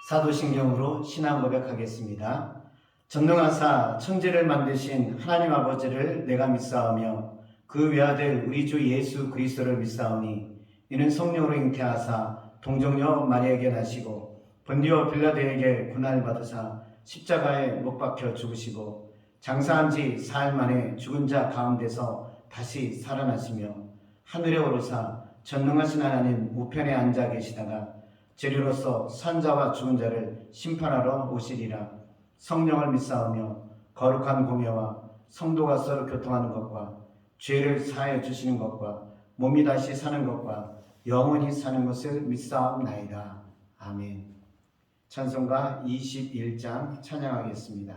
사도신경으로 신앙 고백하겠습니다. 전능하사 천지를 만드신 하나님 아버지를 내가 믿사오며 그 외아들 우리 주 예수 그리스도를 믿사오니 이는 성령으로 잉태하사 동정녀 마리아에게 나시고 본디오 빌라도에게 고난을 받으사 십자가에 못 박혀 죽으시고 장사한 지 사흘 만에 죽은 자 가운데서 다시 살아나시며 하늘에 오르사 전능하신 하나님 우편에 앉아 계시다가 재료로서 산자와 죽은 자를 심판하러 오시리라. 성령을 믿사오며 거룩한 공예와 성도가 서로 교통하는 것과 죄를 사하여 주시는 것과 몸이 다시 사는 것과 영원히 사는 것을 믿사옵나이다. 아멘. 찬송가 21장 찬양하겠습니다.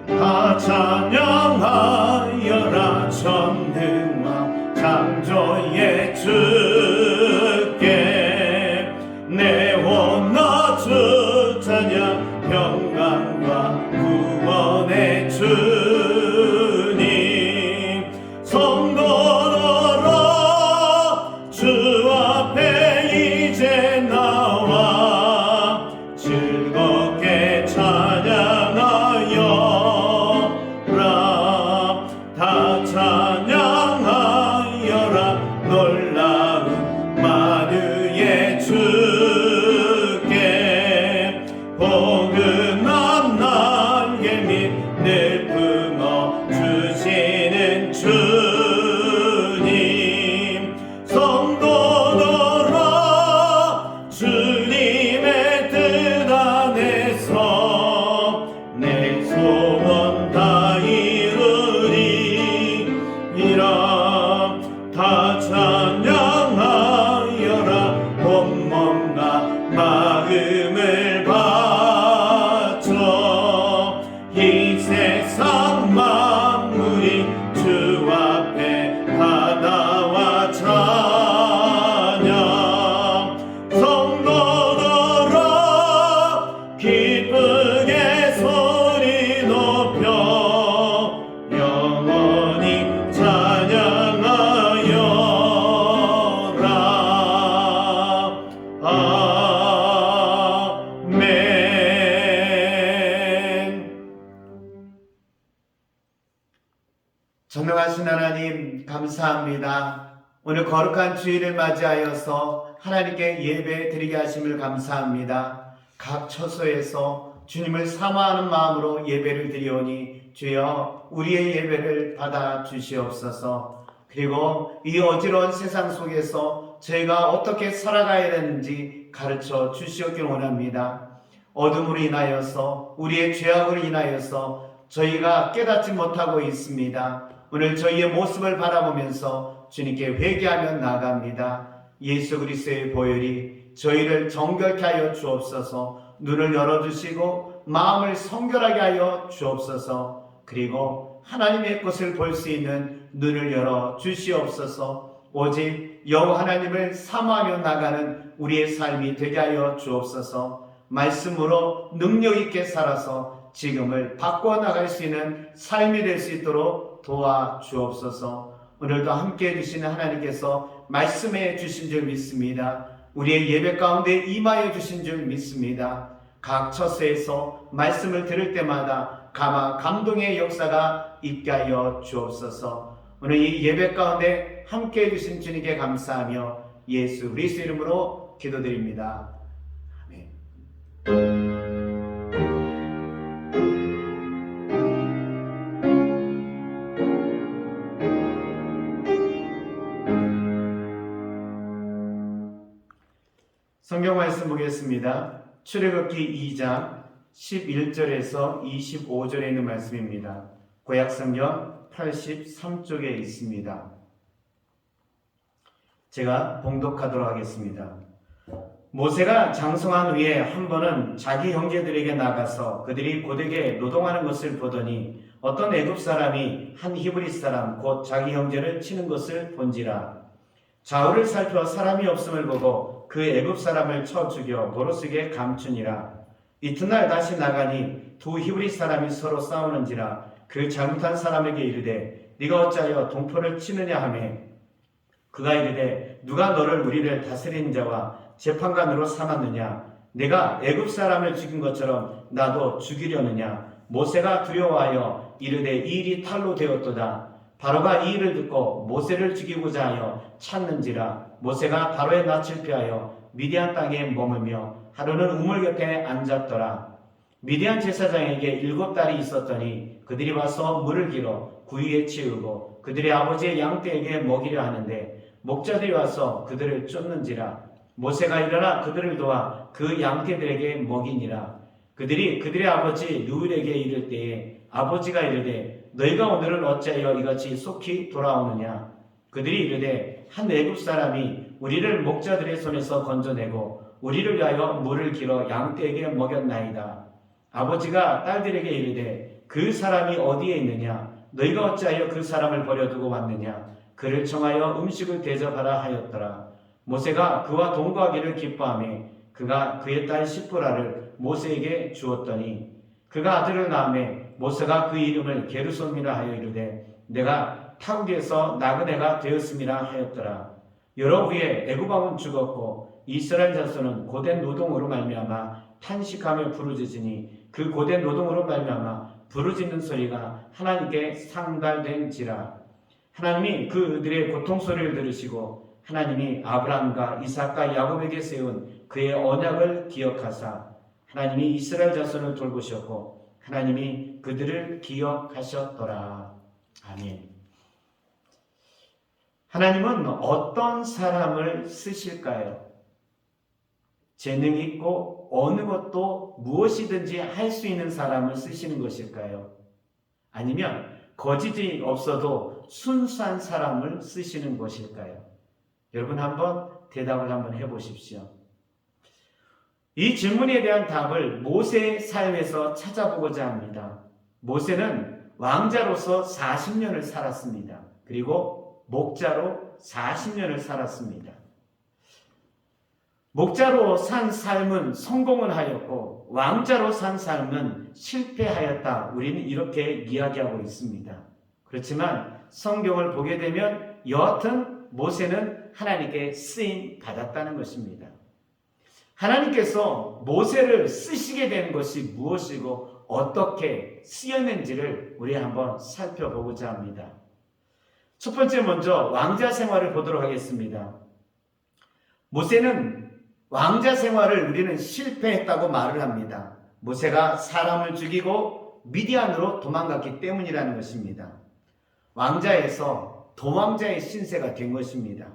다 찬양하여라 전능왕 창조의 주께 내 온나 주 찬양 평강과 구원의 주님 성도들아 주 앞에 이제 나와 즐겁게 찬양하여 다 찬양하여라 놀라운 만유의 주께 포근한 날개 및 늘 품어 주시는 주님 성도들아 주님의 뜻 안에서 내 소원 다 다 찬양하여라 온몸과 마음을 바쳐 이 세상 만물이 주 앞에 바다와 찬양 성도들아 기쁘게 소리 높여 영원히 전능하신 하나님 감사합니다. 오늘 거룩한 주일을 맞이하여서 하나님께 예배 드리게 하심을 감사합니다. 각 처소에서 주님을 사모하는 마음으로 예배를 드리오니 주여 우리의 예배를 받아 주시옵소서. 그리고 이 어지러운 세상 속에서 저희가 어떻게 살아가야 되는지 가르쳐 주시옵길 원합니다. 어둠으로 인하여서 우리의 죄악으로 인하여서 저희가 깨닫지 못하고 있습니다. 오늘 저희의 모습을 바라보면서 주님께 회개하며 나아갑니다. 예수 그리스도의 보혈이 저희를 정결케 하여 주옵소서. 눈을 열어주시고 마음을 성결하게 하여 주옵소서. 그리고 하나님의 것을 볼 수 있는 눈을 열어 주시옵소서. 오직 여호와 하나님을 사모하며 나가는 우리의 삶이 되게 하여 주옵소서. 말씀으로 능력 있게 살아서 지금을 바꿔나갈 수 있는 삶이 될 수 있도록 도와주옵소서. 오늘도 함께해 주시는 하나님께서 말씀해 주신 줄 믿습니다. 우리의 예배 가운데 임하여 주신 줄 믿습니다. 각 처소에서 말씀을 들을 때마다 감동의 역사가 있게 하여 주옵소서. 오늘 이 예배 가운데 함께해 주신 주님께 감사하며 예수 그리스도 이름으로 기도드립니다. 아멘. 성경 말씀 보겠습니다. 출애굽기 2장 11절에서 25절에 있는 말씀입니다. 구약성경 83쪽에 있습니다. 제가 봉독하도록 하겠습니다. 모세가 장성한 후에 한 번은 자기 형제들에게 나가서 그들이 고되게 노동하는 것을 보더니 어떤 애굽 사람이 한 히브리 사람 곧 자기 형제를 치는 것을 본지라. 좌우를 살펴 사람이 없음을 보고 그 애굽 사람을 쳐 죽여 도로속에 감추니라. 이튿날 다시 나가니 두 히브리 사람이 서로 싸우는지라 그 잘못한 사람에게 이르되 네가 어찌하여 동포를 치느냐 하매 그가 이르되 누가 너를 우리를 다스리는 자와 재판관으로 삼았느냐? 내가 애굽 사람을 죽인 것처럼 나도 죽이려느냐? 모세가 두려워하여 이르되 이 일이 탈로 되었도다. 바로가 이 일을 듣고 모세를 죽이고자 하여 찾는지라. 모세가 바로의 낯을 피하여 미디안 땅에 머물며 하루는 우물 곁에 앉았더라. 미디안 제사장에게 7딸이 있었더니 그들이 와서 물을 길어 구유에 치우고 그들의 아버지의 양떼에게 먹이려 하는데 목자들이 와서 그들을 쫓는지라. 모세가 일어나 그들을 도와 그 양떼들에게 먹이니라. 그들이 그들의 아버지 르우엘에게 이를 때에 아버지가 이르되 너희가 오늘은 어찌하여 이같이 속히 돌아오느냐? 그들이 이르되 한 애굽 사람이 우리를 목자들의 손에서 건져내고 우리를 위하여 물을 길어 양떼에게 먹였나이다. 아버지가 딸들에게 이르되 그 사람이 어디에 있느냐? 너희가 어찌하여 그 사람을 버려두고 왔느냐? 그를 청하여 음식을 대접하라 하였더라. 모세가 그와 동거하기를 기뻐하며 그가 그의 딸 시프라를 모세에게 주었더니 그가 아들을 낳으매 모세가 그 이름을 게르솜이라 하여 이르되 내가 타국에서 나그네가 되었음이라 하였더라. 여러 후에 애굽 왕은 죽었고 이스라엘 자손은 고된 노동으로 말미암아 탄식하며 부르짖으니 그 고된 노동으로 말미암아 부르짖는 소리가 하나님께 상달된지라. 하나님이 그들의 고통 소리를 들으시고 하나님이 아브라함과 이삭과 야곱에게 세운 그의 언약을 기억하사 하나님이 이스라엘 자손을 돌보셨고 하나님이 그들을 기억하셨더라. 아멘. 하나님은 어떤 사람을 쓰실까요? 재능이 있고 어느 것도 무엇이든지 할 수 있는 사람을 쓰시는 것일까요? 아니면 거짓이 없어도 순수한 사람을 쓰시는 것일까요? 여러분 한번 대답을 한번 해보십시오. 이 질문에 대한 답을 모세의 삶에서 찾아보고자 합니다. 모세는 왕자로서 40년을 살았습니다. 그리고 목자로 40년을 살았습니다. 목자로 산 삶은 성공은 하였고 왕자로 산 삶은 실패하였다. 우리는 이렇게 이야기하고 있습니다. 그렇지만 성경을 보게 되면 여하튼 모세는 하나님께 쓰임 받았다는 것입니다. 하나님께서 모세를 쓰시게 된 것이 무엇이고 어떻게 쓰였는지를 우리 한번 살펴보고자 합니다. 첫 번째 먼저 왕자 생활을 보도록 하겠습니다. 모세는 왕자 생활을 우리는 실패했다고 말을 합니다. 모세가 사람을 죽이고 미디안으로 도망갔기 때문이라는 것입니다. 왕자에서 도망자의 신세가 된 것입니다.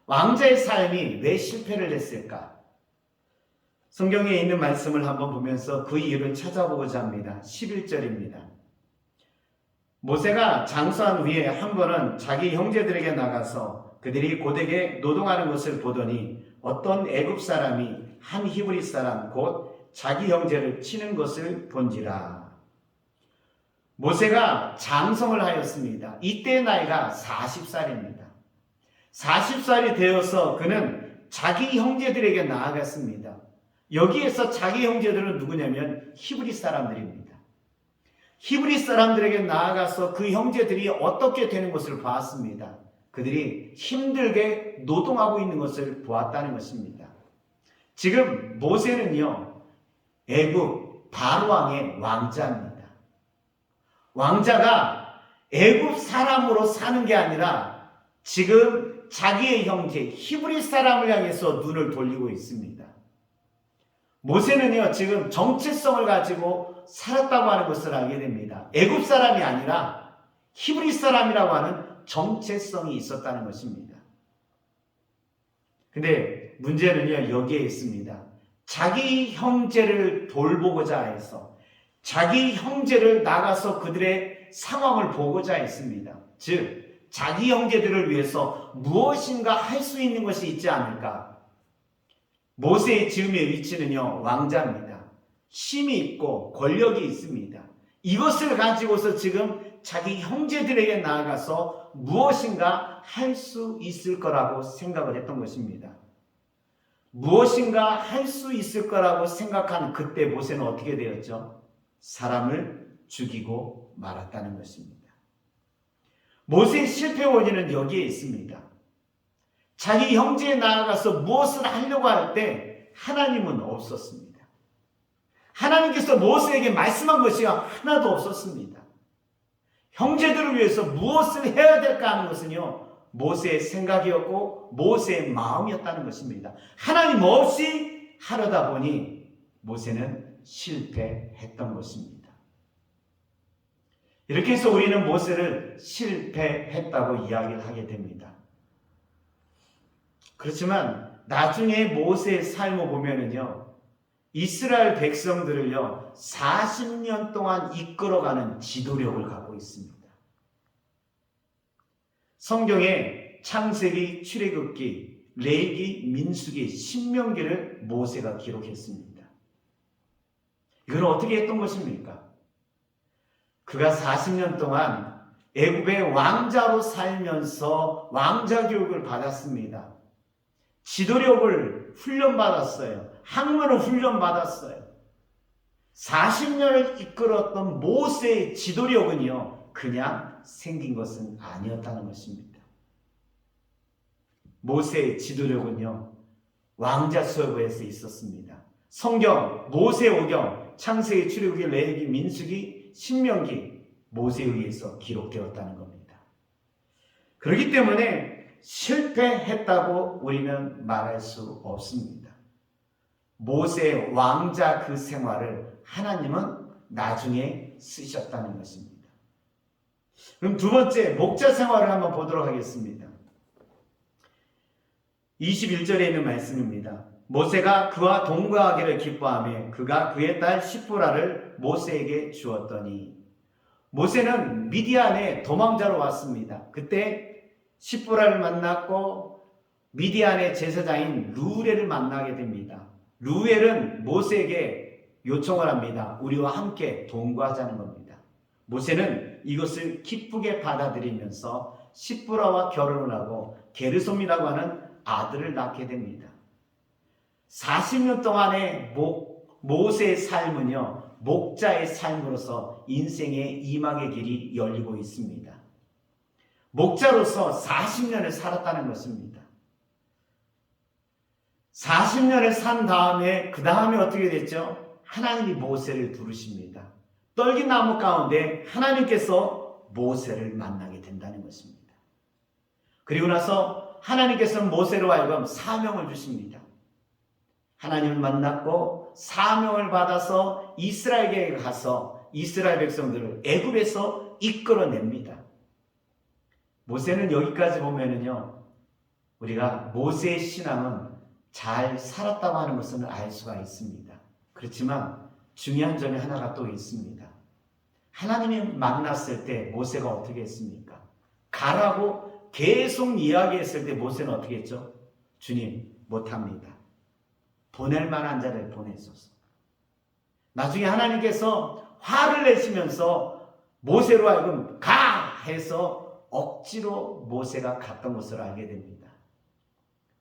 왕자의 삶이 왜 실패를 했을까? 성경에 있는 말씀을 한번 보면서 그 이유를 찾아보고자 합니다. 11절입니다. 모세가 장수한 후에 한 번은 자기 형제들에게 나가서 그들이 고되게 노동하는 것을 보더니 어떤 애굽 사람이 한 히브리 사람 곧 자기 형제를 치는 것을 본지라. 모세가 장성을 하였습니다. 이때 나이가 40살입니다. 40살이 되어서 그는 자기 형제들에게 나아갔습니다. 여기에서 자기 형제들은 누구냐면 히브리 사람들입니다. 히브리 사람들에게 나아가서 그 형제들이 어떻게 되는 것을 봤습니다. 그들이 힘들게 노동하고 있는 것을 보았다는 것입니다. 지금 모세는요, 애굽 바로왕의 왕자입니다. 왕자가 애굽 사람으로 사는 게 아니라 지금 자기의 형제 히브리 사람을 향해서 눈을 돌리고 있습니다. 모세는요, 지금 정체성을 가지고 살았다고 하는 것을 알게 됩니다. 애굽 사람이 아니라 히브리 사람이라고 하는 정체성이 있었다는 것입니다. 근데 문제는요, 여기에 있습니다. 자기 형제를 돌보고자 해서 자기 형제를 나가서 그들의 상황을 보고자 했습니다. 즉, 자기 형제들을 위해서 무엇인가 할 수 있는 것이 있지 않을까? 모세의 지음의 위치는요, 왕자입니다. 힘이 있고 권력이 있습니다. 이것을 가지고서 지금 자기 형제들에게 나아가서 무엇인가 할 수 있을 거라고 생각을 했던 것입니다. 무엇인가 할 수 있을 거라고 생각하는 그때 모세는 어떻게 되었죠? 사람을 죽이고 말았다는 것입니다. 모세의 실패 원인은 여기에 있습니다. 자기 형제에 나아가서 무엇을 하려고 할 때 하나님은 없었습니다. 하나님께서 모세에게 말씀한 것이 하나도 없었습니다. 형제들을 위해서 무엇을 해야 될까 하는 것은요, 모세의 생각이었고 모세의 마음이었다는 것입니다. 하나님 없이 하려다 보니 모세는 실패했던 것입니다. 이렇게 해서 우리는 모세를 실패했다고 이야기를 하게 됩니다. 그렇지만 나중에 모세의 삶을 보면은요, 이스라엘 백성들을요 40년 동안 이끌어가는 지도력을 갖고 있습니다. 성경에 창세기, 출애굽기, 레위기, 민수기, 신명기를 모세가 기록했습니다. 이걸 어떻게 했던 것입니까? 그가 40년 동안 애굽의 왕자로 살면서 왕자 교육을 받았습니다. 지도력을 훈련받았어요. 학문을 훈련받았어요. 40년을 이끌었던 모세의 지도력은요, 그냥 생긴 것은 아니었다는 것입니다. 모세의 지도력은요, 왕자 수업에서 있었습니다. 성경, 모세오경, 창세기, 출애굽기, 레위기, 민수기, 신명기, 모세에 의해서 기록되었다는 겁니다. 그렇기 때문에 실패했다고 우리는 말할 수 없습니다. 모세의 왕자 그 생활을 하나님은 나중에 쓰셨다는 것입니다. 그럼 두 번째, 목자 생활을 한번 보도록 하겠습니다. 21절에 있는 말씀입니다. 모세가 그와 동거하기를 기뻐하며 그가 그의 딸 시프라를 모세에게 주었더니, 모세는 미디안에 도망자로 왔습니다. 그때 시프라를 만났고 미디안의 제사장인 루엘을 만나게 됩니다. 루엘은 모세에게 요청을 합니다. 우리와 함께 동거하자는 겁니다. 모세는 이것을 기쁘게 받아들이면서 시프라와 결혼을 하고 게르솜이라고 하는 아들을 낳게 됩니다. 40년 동안의 모세의 삶은요, 목자의 삶으로서 인생의 이망의 길이 열리고 있습니다. 목자로서 40년을 살았다는 것입니다. 40년을 산 다음에 그 다음에 어떻게 됐죠? 하나님이 모세를 부르십니다. 떨기나무 가운데 하나님께서 모세를 만나게 된다는 것입니다. 그리고 나서 하나님께서는 모세로 하여금 사명을 주십니다. 하나님을 만났고 사명을 받아서 이스라엘에게 가서 이스라엘 백성들을 애굽에서 이끌어냅니다. 모세는 여기까지 보면은요, 우리가 모세의 신앙은 잘 살았다고 하는 것은 알 수가 있습니다. 그렇지만 중요한 점이 하나가 또 있습니다. 하나님이 만났을 때 모세가 어떻게 했습니까? 가라고 계속 이야기했을 때 모세는 어떻게 했죠? 주님, 못합니다. 보낼 만한 자를 보내소서. 나중에 하나님께서 화를 내시면서 모세로 하여금 가! 해서 억지로 모세가 갔던 것을 알게 됩니다.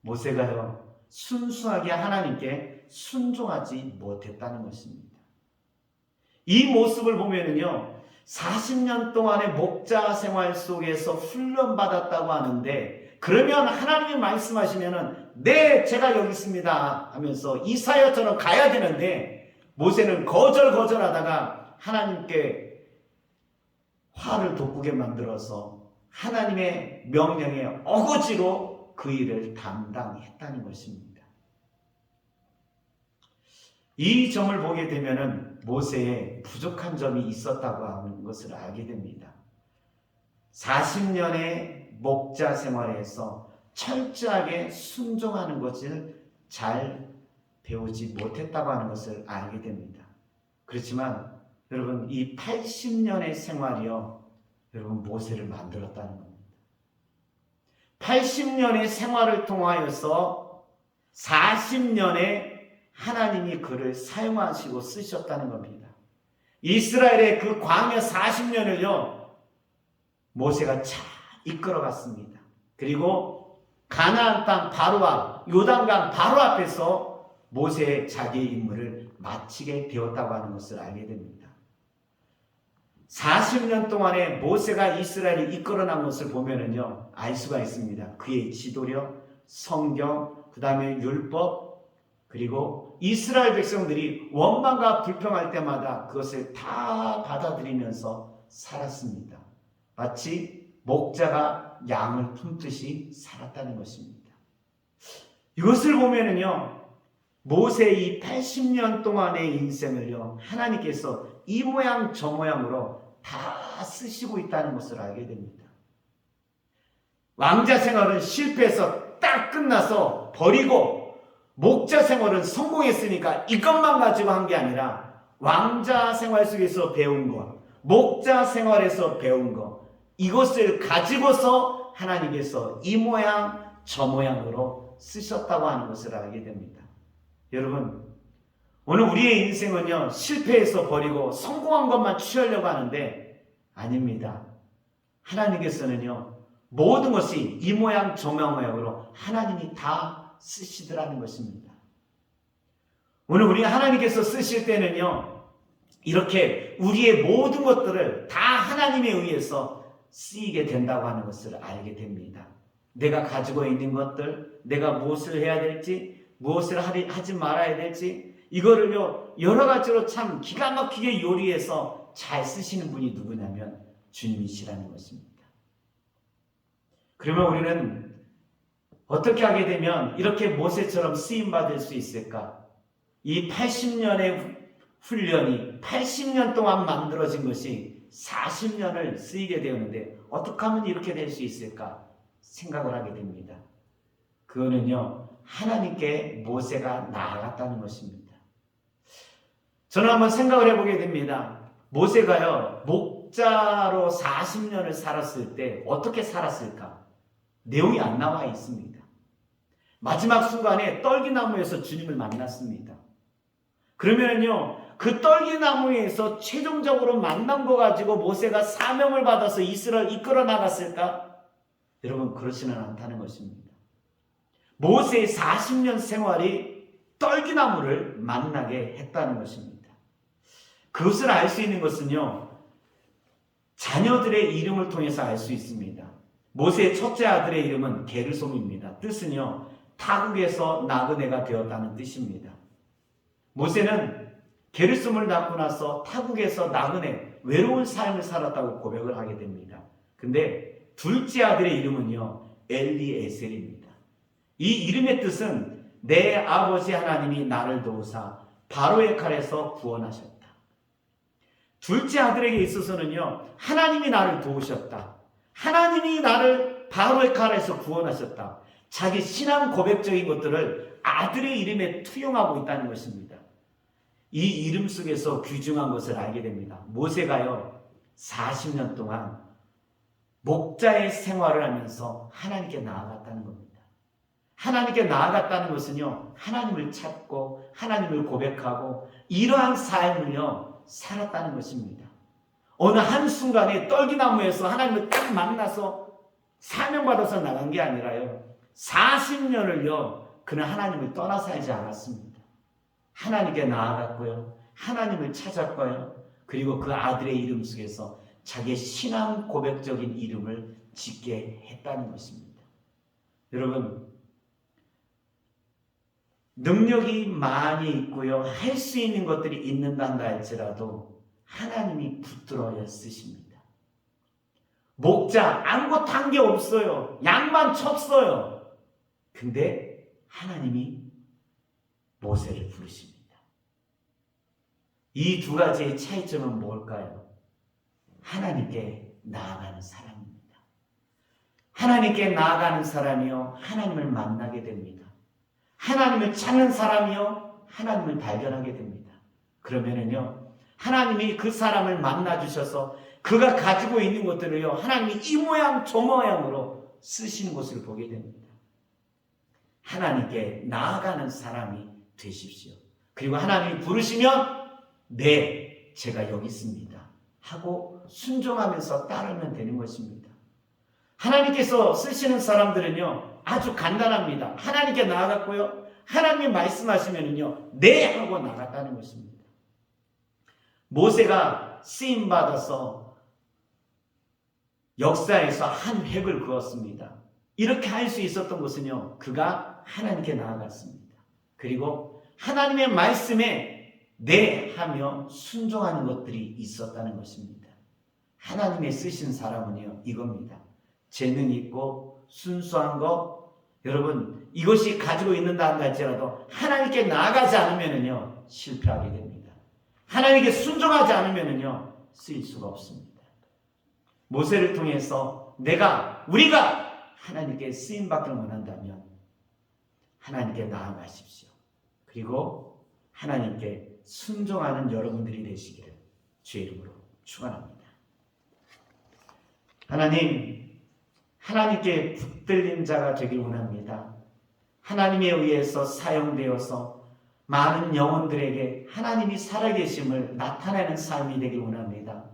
모세가요, 순수하게 하나님께 순종하지 못했다는 것입니다. 이 모습을 보면은요, 40년 동안의 목자 생활 속에서 훈련받았다고 하는데, 그러면 하나님이 말씀하시면은 네, 제가 여기 있습니다 하면서 이사야처럼 가야 되는데, 모세는 거절하다가 하나님께 화를 돋구게 만들어서 하나님의 명령에 어거지로 그 일을 담당했다는 것입니다. 이 점을 보게 되면은 모세에 부족한 점이 있었다고 하는 것을 알게 됩니다. 40년의 목자 생활에서 철저하게 순종하는 것을 잘 배우지 못했다고 하는 것을 알게 됩니다. 그렇지만 여러분, 이 80년의 생활이요, 여러분, 모세를 만들었다는 겁니다. 80년의 생활을 통하여서 40년에 하나님이 그를 사용하시고 쓰셨다는 겁니다. 이스라엘의 그 광야 40년을요, 모세가 잘 이끌어갔습니다. 그리고 가나안 땅 바로 앞, 요단강 바로 앞에서 모세의 자기의 임무를 마치게 되었다고 하는 것을 알게 됩니다. 40년 동안에 모세가 이스라엘을 이끌어난 것을 보면은요, 알 수가 있습니다. 그의 지도력, 성경, 그 다음에 율법, 그리고 이스라엘 백성들이 원망과 불평할 때마다 그것을 다 받아들이면서 살았습니다. 마치 목자가 양을 품듯이 살았다는 것입니다. 이것을 보면은요, 모세의 80년 동안의 인생을요, 하나님께서 이 모양 저 모양으로 다 쓰시고 있다는 것을 알게 됩니다. 왕자 생활은 실패해서 딱 끝나서 버리고, 목자 생활은 성공했으니까 이것만 가지고 한 게 아니라 왕자 생활 속에서 배운 것, 목자 생활에서 배운 것, 이것을 가지고서 하나님께서 이 모양 저 모양으로 쓰셨다고 하는 것을 알게 됩니다. 여러분, 오늘 우리의 인생은요, 실패해서 버리고 성공한 것만 취하려고 하는데 아닙니다. 하나님께서는요, 모든 것이 이 모양 저 모양으로 하나님이 다 쓰시더라는 것입니다. 오늘 우리 하나님께서 쓰실 때는요, 이렇게 우리의 모든 것들을 다 하나님에 의해서 쓰이게 된다고 하는 것을 알게 됩니다. 내가 가지고 있는 것들, 내가 무엇을 해야 될지, 무엇을 하지 말아야 될지, 이거를요, 여러 가지로 참 기가 막히게 요리해서 잘 쓰시는 분이 누구냐면 주님이시라는 것입니다. 그러면 우리는 어떻게 하게 되면 이렇게 모세처럼 쓰임받을 수 있을까? 이 80년의 훈련이 80년 동안 만들어진 것이 40년을 쓰이게 되었는데 어떻게 하면 이렇게 될 수 있을까? 생각을 하게 됩니다. 그거는요, 하나님께 모세가 나아갔다는 것입니다. 저는 한번 생각을 해보게 됩니다. 모세가요, 목자로 40년을 살았을 때 어떻게 살았을까? 내용이 안 나와 있습니다. 마지막 순간에 떨기나무에서 주님을 만났습니다. 그러면요, 그 떨기나무에서 최종적으로 만난 거 가지고 모세가 사명을 받아서 이스라엘을 이끌어 나갔을까? 여러분, 그렇지는 않다는 것입니다. 모세의 40년 생활이 떨기나무를 만나게 했다는 것입니다. 그것을 알 수 있는 것은요, 자녀들의 이름을 통해서 알 수 있습니다. 모세의 첫째 아들의 이름은 게르솜입니다. 뜻은요, 타국에서 나그네가 되었다는 뜻입니다. 모세는 게르솜을 낳고 나서 타국에서 나그네, 외로운 삶을 살았다고 고백을 하게 됩니다. 근데 둘째 아들의 이름은요, 엘리에셀입니다. 이 이름의 뜻은 내 아버지 하나님이 나를 도우사 바로의 칼에서 구원하셨다. 둘째 아들에게 있어서는요, 하나님이 나를 도우셨다. 하나님이 나를 바로의 칼에서 구원하셨다. 자기 신앙 고백적인 것들을 아들의 이름에 투영하고 있다는 것입니다. 이 이름 속에서 귀중한 것을 알게 됩니다. 모세가요, 40년 동안 목자의 생활을 하면서 하나님께 나아갔다는 겁니다. 하나님께 나아갔다는 것은요, 하나님을 찾고 하나님을 고백하고 이러한 삶을요, 살았다는 것입니다. 어느 한순간에 떨기나무에서 하나님을 딱 만나서 사명받아서 나간 게 아니라요, 40년을요, 그는 하나님을 떠나 살지 않았습니다. 하나님께 나아갔고요, 하나님을 찾았고요, 그리고 그 아들의 이름 속에서 자기의 신앙 고백적인 이름을 짓게 했다는 것입니다. 여러분, 능력이 많이 있고요, 할 수 있는 것들이 있는단다 할지라도 하나님이 붙들어야 쓰십니다. 목자 아무것도 한 게 없어요. 양만 쳤어요. 근데 하나님이 모세를 부르십니다. 이 두 가지의 차이점은 뭘까요? 하나님께 나아가는 사람입니다. 하나님께 나아가는 사람이요, 하나님을 만나게 됩니다. 하나님을 찾는 사람이요, 하나님을 발견하게 됩니다. 그러면은요, 하나님이 그 사람을 만나 주셔서 그가 가지고 있는 것들을요, 하나님이 이 모양 저 모양으로 쓰시는 것을 보게 됩니다. 하나님께 나아가는 사람이 되십시오. 그리고 하나님이 부르시면 네, 제가 여기 있습니다 하고 순종하면서 따르면 되는 것입니다. 하나님께서 쓰시는 사람들은요, 아주 간단합니다. 하나님께 나아갔고요, 하나님이 말씀하시면은요, 네 하고 나갔다는 것입니다. 모세가 쓰임받아서 역사에서 한 획을 그었습니다. 이렇게 할 수 있었던 것은요, 그가 하나님께 나아갔습니다. 그리고 하나님의 말씀에 네 하며 순종하는 것들이 있었다는 것입니다. 하나님의 쓰신 사람은요, 이겁니다. 재능 있고 순수한 것, 여러분 이것이 가지고 있는다 한다 할지라도 하나님께 나아가지 않으면요 실패하게 됩니다. 하나님께 순종하지 않으면요 쓰일 수가 없습니다. 모세를 통해서 우리가 하나님께 쓰임받기를 원한다면 하나님께 나아가십시오. 그리고 하나님께 순종하는 여러분들이 되시기를 주의 이름으로 축원합니다. 하나님께 붙들린 자가 되길 원합니다. 하나님에 의해서 사용되어서 많은 영혼들에게 하나님이 살아계심을 나타내는 삶이 되길 원합니다.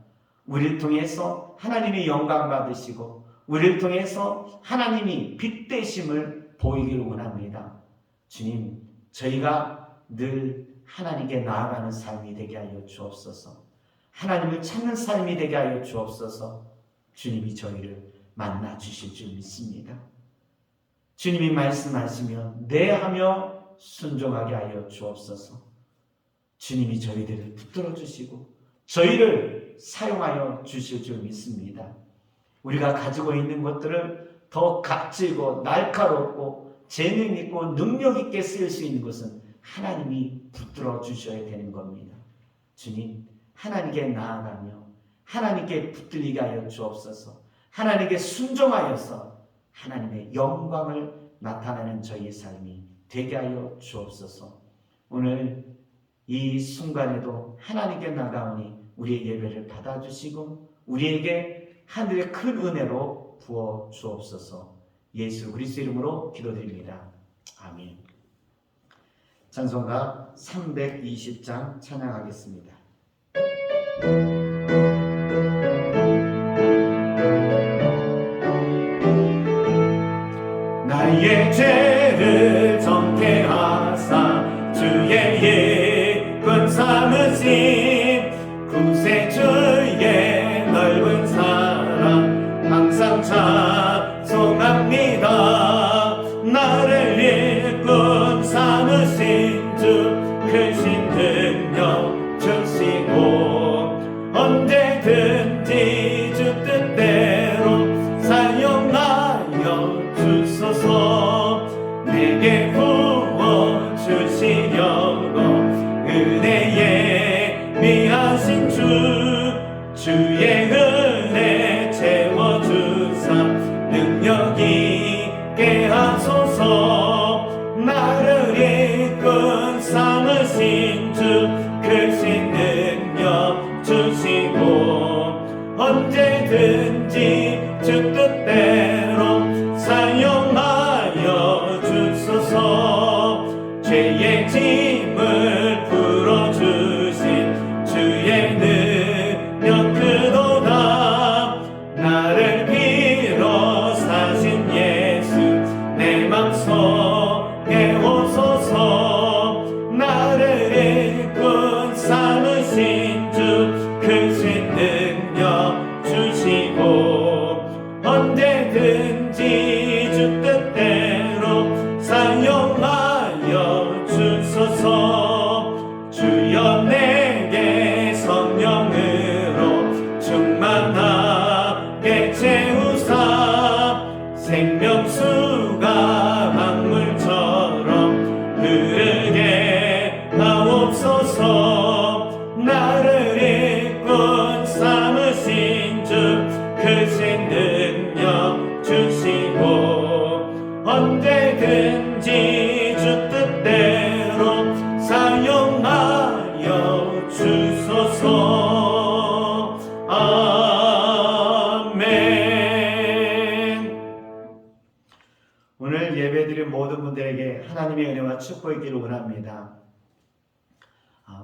우리를 통해서 하나님의 영광 받으시고 우리를 통해서 하나님이 빛 되심을 보이길 원합니다. 주님, 저희가 늘 하나님께 나아가는 삶이 되게 하여 주옵소서. 하나님을 찾는 삶이 되게 하여 주옵소서. 주님이 저희를 만나 주실 줄 믿습니다. 주님이 말씀하시면 네 하며 순종하게 하여 주옵소서. 주님이 저희들을 붙들어 주시고 저희를 사용하여 주실 줄 믿습니다. 우리가 가지고 있는 것들을 더 값지고 날카롭고 재능 있고 능력 있게 쓰일 수 있는 것은 하나님이 붙들어 주셔야 되는 겁니다. 주님, 하나님께 나아가며 하나님께 붙들리게 하여 주옵소서. 하나님께 순종하여서 하나님의 영광을 나타내는 저희의 삶이 되게 하여 주옵소서. 오늘 이 순간에도 하나님께 나가오니 우리의 예배를 받아주시고 우리에게 하늘의 큰 은혜로 부어 주옵소서. 예수 그리스도 이름으로 기도드립니다. 아멘. 찬송가 320장 찬양하겠습니다. 나의 죄를 정케 하사 주의 예권 삼으신 구세주의 넓은 사랑 항상 찬송합니다. 나를 일꾼 삼으신 주 크신 능력 주시고 언제든지 주 뜻대로 사용하여 주소서. 내게 부어 주시려고 은혜에 미하신 주의 은혜 채워주사 능력 있게 하소서. 나를 이끈 삼으신 주 크신 능력 주시고 언제든지 주 뜻대로 사용하여 주소서. 죄의 짐을 풀어주신 주의 능력 크도다. 나를 빌어 사신 예수 내 맘속에 오소서. 나를 일꾼 삼으신 주 크신 능력 주시고 언제든지 주 뜻대로 사용하여 주소서. 주여 내게 성령으로 충만하게 채우사 생명수가 강물처럼 흐르게 하옵소서. 나를 일꾼 삼으신 주 크신 능력 주시고 언제든지 주 뜻대로 사용하여 주소서. 아멘. 오늘 예배드린 모든 분들에게 하나님의 은혜와 축복이 있기를 원합니다.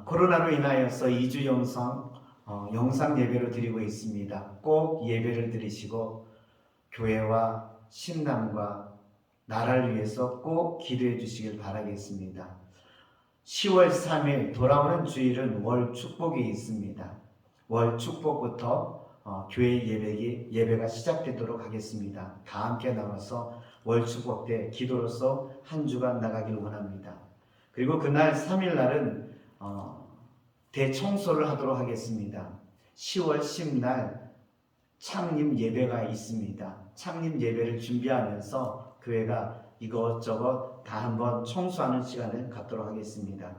코로나로 인하여서 2주 영상 예배를 드리고 있습니다. 꼭 예배를 드리시고 교회와 신남과 나라를 위해서 꼭 기도해 주시길 바라겠습니다. 10월 3일 돌아오는 주일은 월 축복이 있습니다. 월 축복부터 교회 예배가 시작되도록 하겠습니다. 다 함께 나와서 월축복 때 기도로서 한 주간 나가길 원합니다. 그리고 그날 3일 날은 대청소를 하도록 하겠습니다. 10월 10날 창립 예배가 있습니다. 창립 예배를 준비하면서 교회가 이것저것 다 한번 청소하는 시간을 갖도록 하겠습니다.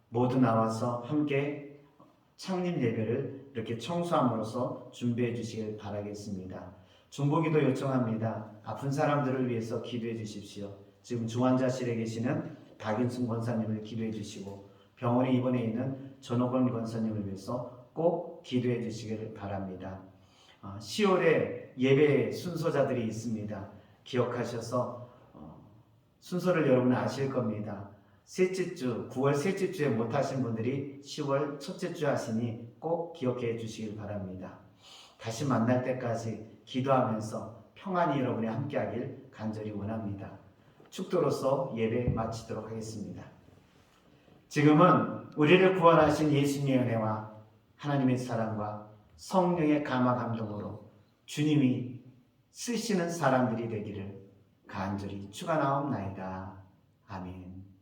모두 나와서 함께 창립 예배를 이렇게 청소함으로써 준비해 주시길 바라겠습니다. 중보기도 요청합니다. 아픈 사람들을 위해서 기도해 주십시오. 지금 중환자실에 계시는 박윤순 권사님을 기도해 주시고 병원에 입원해 있는 전호건 권사님을 위해서 꼭 기도해 주시기를 바랍니다. 10월에 예배 순서자들이 있습니다. 기억하셔서 순서를 여러분 아실 겁니다. 셋째 주, 9월 셋째 주에 못하신 분들이 10월 첫째 주 하시니 꼭 기억해 주시길 바랍니다. 다시 만날 때까지 기도하면서 평안히 여러분이 함께하길 간절히 원합니다. 축도로서 예배 마치도록 하겠습니다. 지금은 우리를 구원하신 예수님의 은혜와 하나님의 사랑과 성령의 감화 감동으로 주님이 쓰시는 사람들이 되기를 간절히 축원하옵나이다. 아멘.